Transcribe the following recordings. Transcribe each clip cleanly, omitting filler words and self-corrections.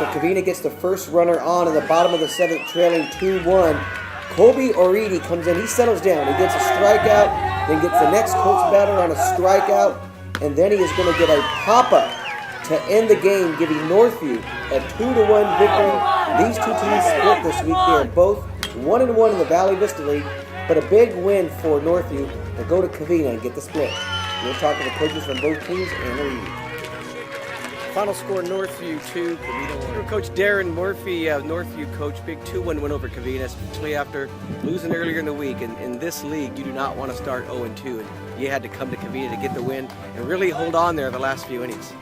after Covina gets the first runner on in the bottom of the 7th, trailing 2-1. Kobe Oridi comes in. He settles down. He gets a strikeout, then gets the next Colts batter on a strikeout, and then he is going to get a pop-up to end the game, giving Northview a 2-1 victory. These two teams split this week. They are both 1-1 in the Valley Vista League, but a big win for Northview to go to Covina and get the split. We'll talk to the coaches from both teams and the league. Final score, Northview 2, Covina 1. Coach Darren Murphy, Northview coach, big 2-1 win over Covina, especially after losing earlier in the week. And in this league, you do not want to start 0-2, and you had to come to Covina to get the win and really hold on there the last few innings.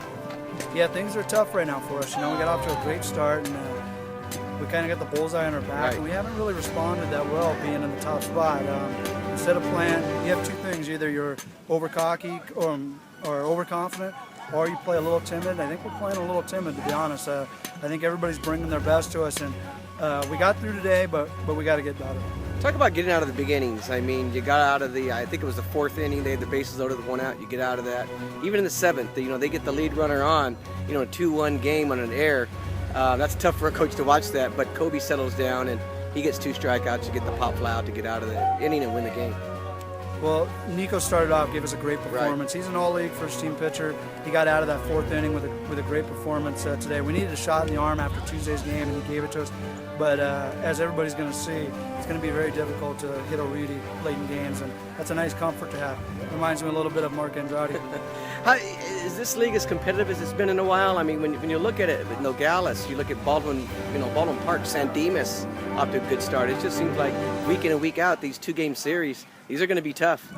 Yeah, things are tough right now for us. You know, we got off to a great start, and we kind of got the bullseye on our back, and we haven't really responded that well being in the top spot. Instead of playing, you have two things. Either you're over-cocky or overconfident, or you play a little timid. I think we're playing a little timid, to be honest. I think everybody's bringing their best to us, and we got through today, but we got to get better. Talk about getting out of the beginnings. I mean, you got out of the, I think it was the 4th inning, they had the bases loaded with 1 out, you get out of that. Even in the 7th, you know, they get the lead runner on, you know, a 2-1 game on an error. That's tough for a coach to watch that, but Kobe settles down and he gets 2 strikeouts, you get the pop fly out to get out of the inning and win the game. Well, Nico started off, gave us a great performance. He's an all-league first-team pitcher. He got out of that 4th inning with a great performance today. We needed a shot in the arm after Tuesday's game, and he gave it to us. But as everybody's going to see, it's going to be very difficult to hit Oridi late in games, and that's a nice comfort to have. Reminds me a little bit of Mark Andrade. Is this league as competitive as it's been in a while? I mean, when you look at it, with Nogales, you look at Baldwin, Baldwin Park, San Dimas off to a good start. It just seems like week in and week out, these 2-game series, these are going to be tough.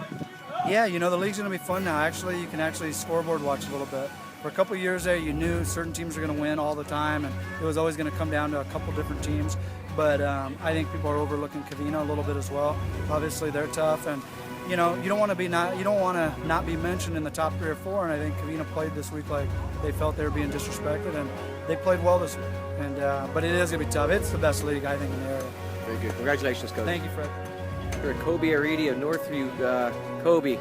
Yeah, the league's going to be fun now. Actually, you can scoreboard watch a little bit. For a couple of years there, you knew certain teams were going to win all the time, and it was always going to come down to a couple different teams. But I think people are overlooking Covina a little bit as well. Obviously, they're tough, and you don't want to not be mentioned in the top 3 or 4. And I think Covina played this week like they felt they were being disrespected, and they played well this week. And but it is going to be tough. It's the best league, I think, in the area. Very good. Congratulations, Coach. Thank you, Fred. For Kobe Oridi of Northview, Kobe,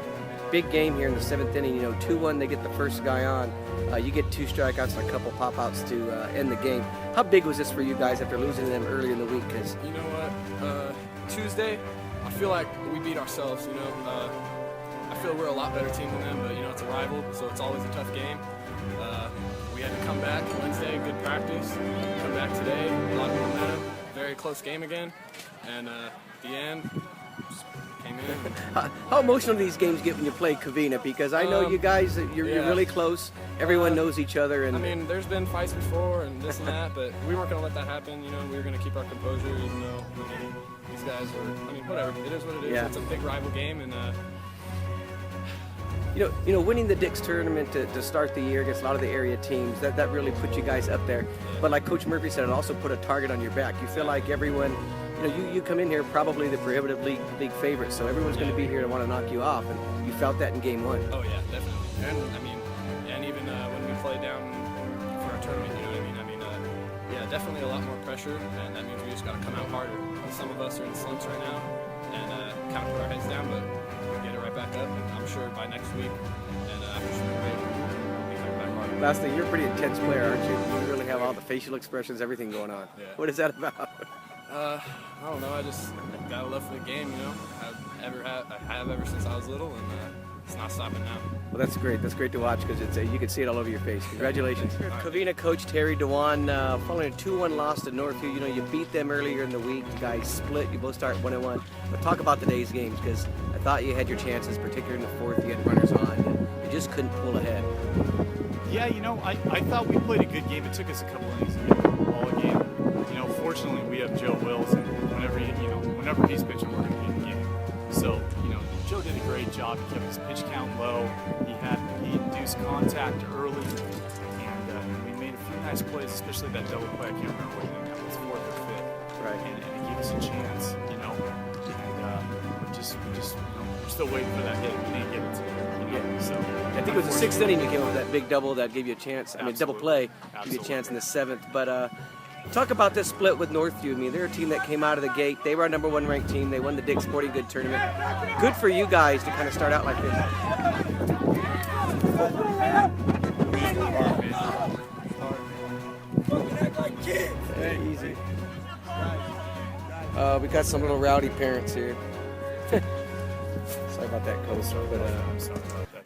big game here in the 7th inning. 2-1, they get the first guy on. You get 2 strikeouts and a couple pop-outs to end the game. How big was this for you guys after losing them earlier in the week? Cause you know what? Tuesday, I feel like we beat ourselves. I feel we're a lot better team than them, but it's a rival, so it's always a tough game. We had to come back Wednesday, good practice. Come back today, a lot of momentum. Very close game again, and at the end. Came in. How emotional do these games get when you play Covina? Because I know you guys, you're really close. Everyone knows each other. And I mean, there's been fights before and this and that, but we weren't going to let that happen. We were going to keep our composure, even though these guys were. Whatever. It is what it is. Yeah. It's a big rival game, and winning the Dix tournament to start the year against a lot of the area teams, that really put you guys up there. Yeah. But like Coach Murphy said, it also put a target on your back. You feel like everyone. You come in here probably the prohibitive league favorite, so everyone's going to be here to want to knock you off, and you felt that in Game 1. Oh yeah, definitely. And even when we played down for our tournament, definitely a lot more pressure, and that means we just got to come out harder. Some of us are in slumps right now, and kind of put our heads down, but we'll get it right back up, and I'm sure by next week and after spring break, we'll be coming back harder. Lastly, you're a pretty intense player, aren't you? You really have all the facial expressions, everything going on. Yeah. What is that about? I don't know. I just got a love for the game, I have ever since I was little, and it's not stopping now. Well, that's great. That's great to watch because you can see it all over your face. Congratulations. Covina coach Terry Dewan, following a 2-1 loss to Northview. You beat them earlier in the week. You guys split. You both start 1-1. But talk about today's games, because I thought you had your chances, particularly in the 4th. You had runners on. And you just couldn't pull ahead. Yeah, I thought we played a good game. It took us a couple innings to get the ball game. Fortunately, we have Joe Wills, and whenever he's pitching, we're going to be in the game. So, Joe did a great job. He kept his pitch count low. He induced contact early, and we made a few nice plays, especially that double play. I can't remember what it was, 4th or 5th. Right. And it gave us a chance, And we're still waiting for that hit. We didn't get it today. So I think it was the 6th inning you came up with that big double that gave you a chance. Double play gave you a chance in the 7th. But talk about this split with Northview. They're a team that came out of the gate. They were our number 1 ranked team. They won the Dick Sporting Good tournament. Good for you guys to kind of start out like this. Easy. We got some little rowdy parents here. Sorry about that, Coach. I'm sorry about that.